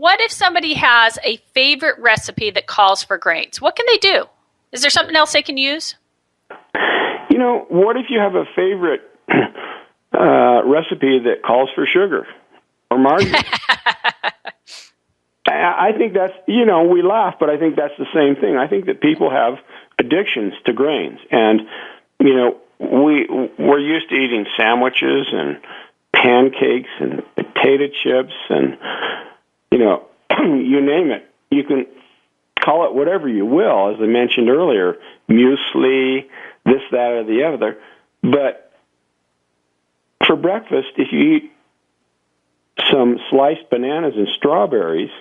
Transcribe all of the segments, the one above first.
what if somebody has a favorite recipe that calls for grains? What can they do? Is there something else they can use? What if you have a favorite recipe that calls for sugar or margarine? I think that's, we laugh, but I think that's the same thing. I think that people have addictions to grains. And, we're used to eating sandwiches and pancakes and potato chips and, you name it. You can call it whatever you will, as I mentioned earlier, muesli, this, that, or the other. But for breakfast, if you eat some sliced bananas and strawberries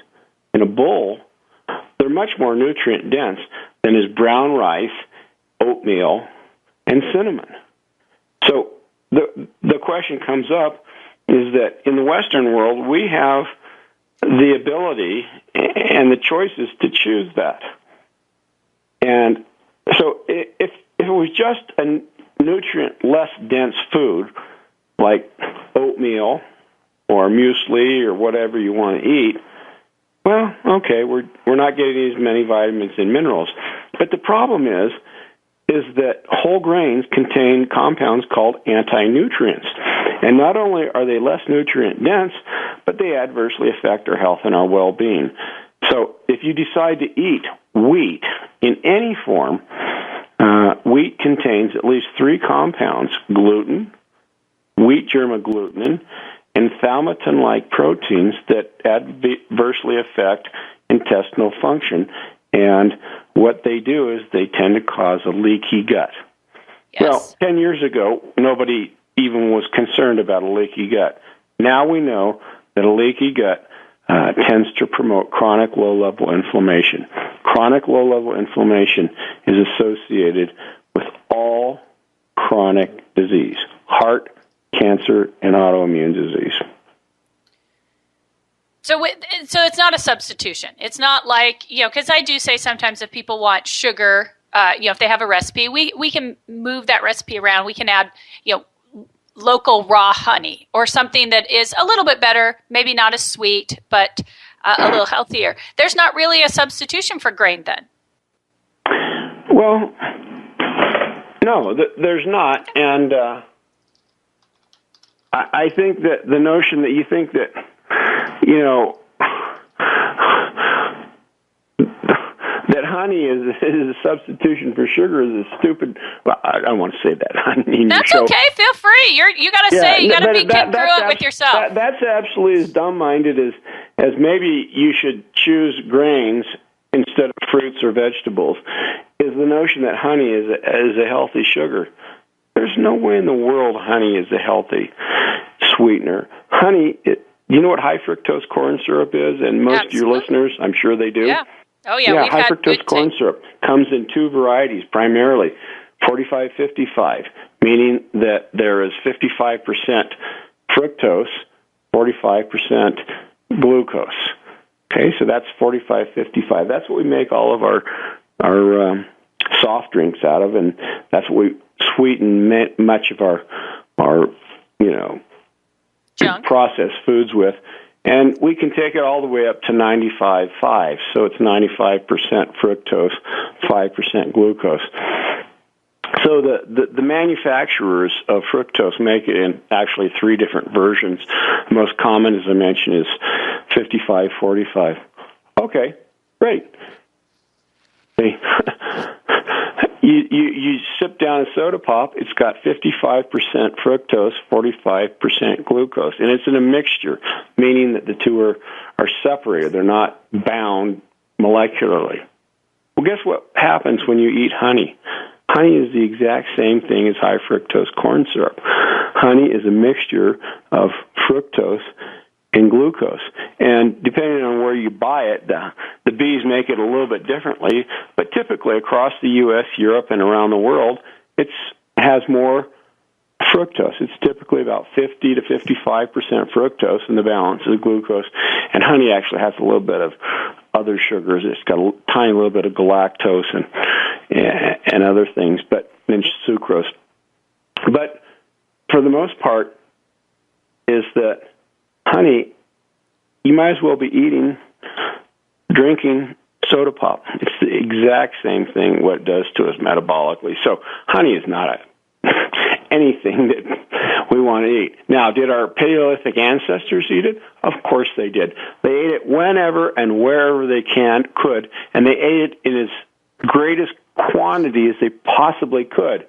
in a bowl, they're much more nutrient dense than is brown rice, oatmeal, and cinnamon. So the question comes up is that in the Western world, we have the ability and the choices to choose that. And so if it was just a nutrient less dense food like oatmeal or muesli or whatever you want to eat, well, okay, we're not getting as many vitamins and minerals. But the problem is that whole grains contain compounds called anti-nutrients. And not only are they less nutrient dense, but they adversely affect our health and our well-being. So if you decide to eat wheat in any form, wheat contains at least 3 compounds: gluten, wheat germ agglutinin, and thalmatin-like proteins that adversely affect intestinal function. And what they do is they tend to cause a leaky gut. Yes. Well, 10 years ago, nobody even was concerned about a leaky gut. Now we know that a leaky gut tends to promote chronic low-level inflammation. Chronic low-level inflammation is associated with all chronic disease: heart, cancer, and autoimmune disease. So it's not a substitution. It's not like, because I do say sometimes if people want sugar, if they have a recipe, we can move that recipe around. We can add, local raw honey or something that is a little bit better, maybe not as sweet, but a little healthier. There's not really a substitution for grain then. Well, no, there's not. And I think that the notion that you think that, that honey is a substitution for sugar is a stupid. Well, I don't want to say that. That's okay. Feel free. You got to say. You got to be congruent with yourself. That's absolutely as dumb-minded as maybe you should choose grains instead of fruits or vegetables. Is the notion that honey is a healthy sugar? There's no way in the world honey is a healthy sweetener. Honey. You know what high fructose corn syrup is? And most of your listeners, I'm sure they do. Yeah. Oh, yeah. We've high had fructose corn syrup comes in 2 varieties, primarily 45-55, meaning that there is 55% fructose, 45% glucose. Okay, so that's 45-55. That's what we make all of our soft drinks out of, and that's what we sweeten much of our junk processed foods with. And we can take it all the way up to 95.5. So it's 95% fructose, 5% glucose. So the manufacturers of fructose make it in actually 3 different versions. The most common, as I mentioned, is 55-45. Okay, great. You sip down a soda pop, it's got 55% fructose, 45% glucose, and it's in a mixture, meaning that the two are separated. They're not bound molecularly. Well, guess what happens when you eat honey? Honey is the exact same thing as high fructose corn syrup. Honey is a mixture of fructose and glucose. And depending on where you buy it, the bees make it a little bit differently, but typically across the U.S., Europe, and around the world, it has more fructose. It's typically about 50 to 55% fructose, and the balance is glucose. And honey actually has a little bit of other sugars. It's got a tiny little bit of galactose and other things, but then sucrose. But for the most part, is that honey, you might as well be eating drinking soda pop. It's the exact same thing what it does to us metabolically. So honey is not anything that we want to eat. Now, did our Paleolithic ancestors eat it? Of course they did. They ate it whenever and wherever they could, and they ate it in its greatest quantity as they possibly could.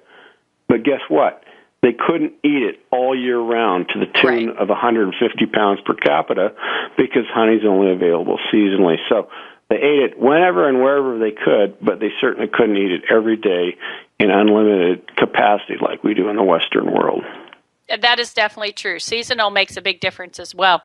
But guess what? They couldn't eat it all year round to the tune of 150 pounds per capita because honey's only available seasonally. So they ate it whenever and wherever they could, but they certainly couldn't eat it every day in unlimited capacity like we do in the Western world. That is definitely true. Seasonal makes a big difference as well.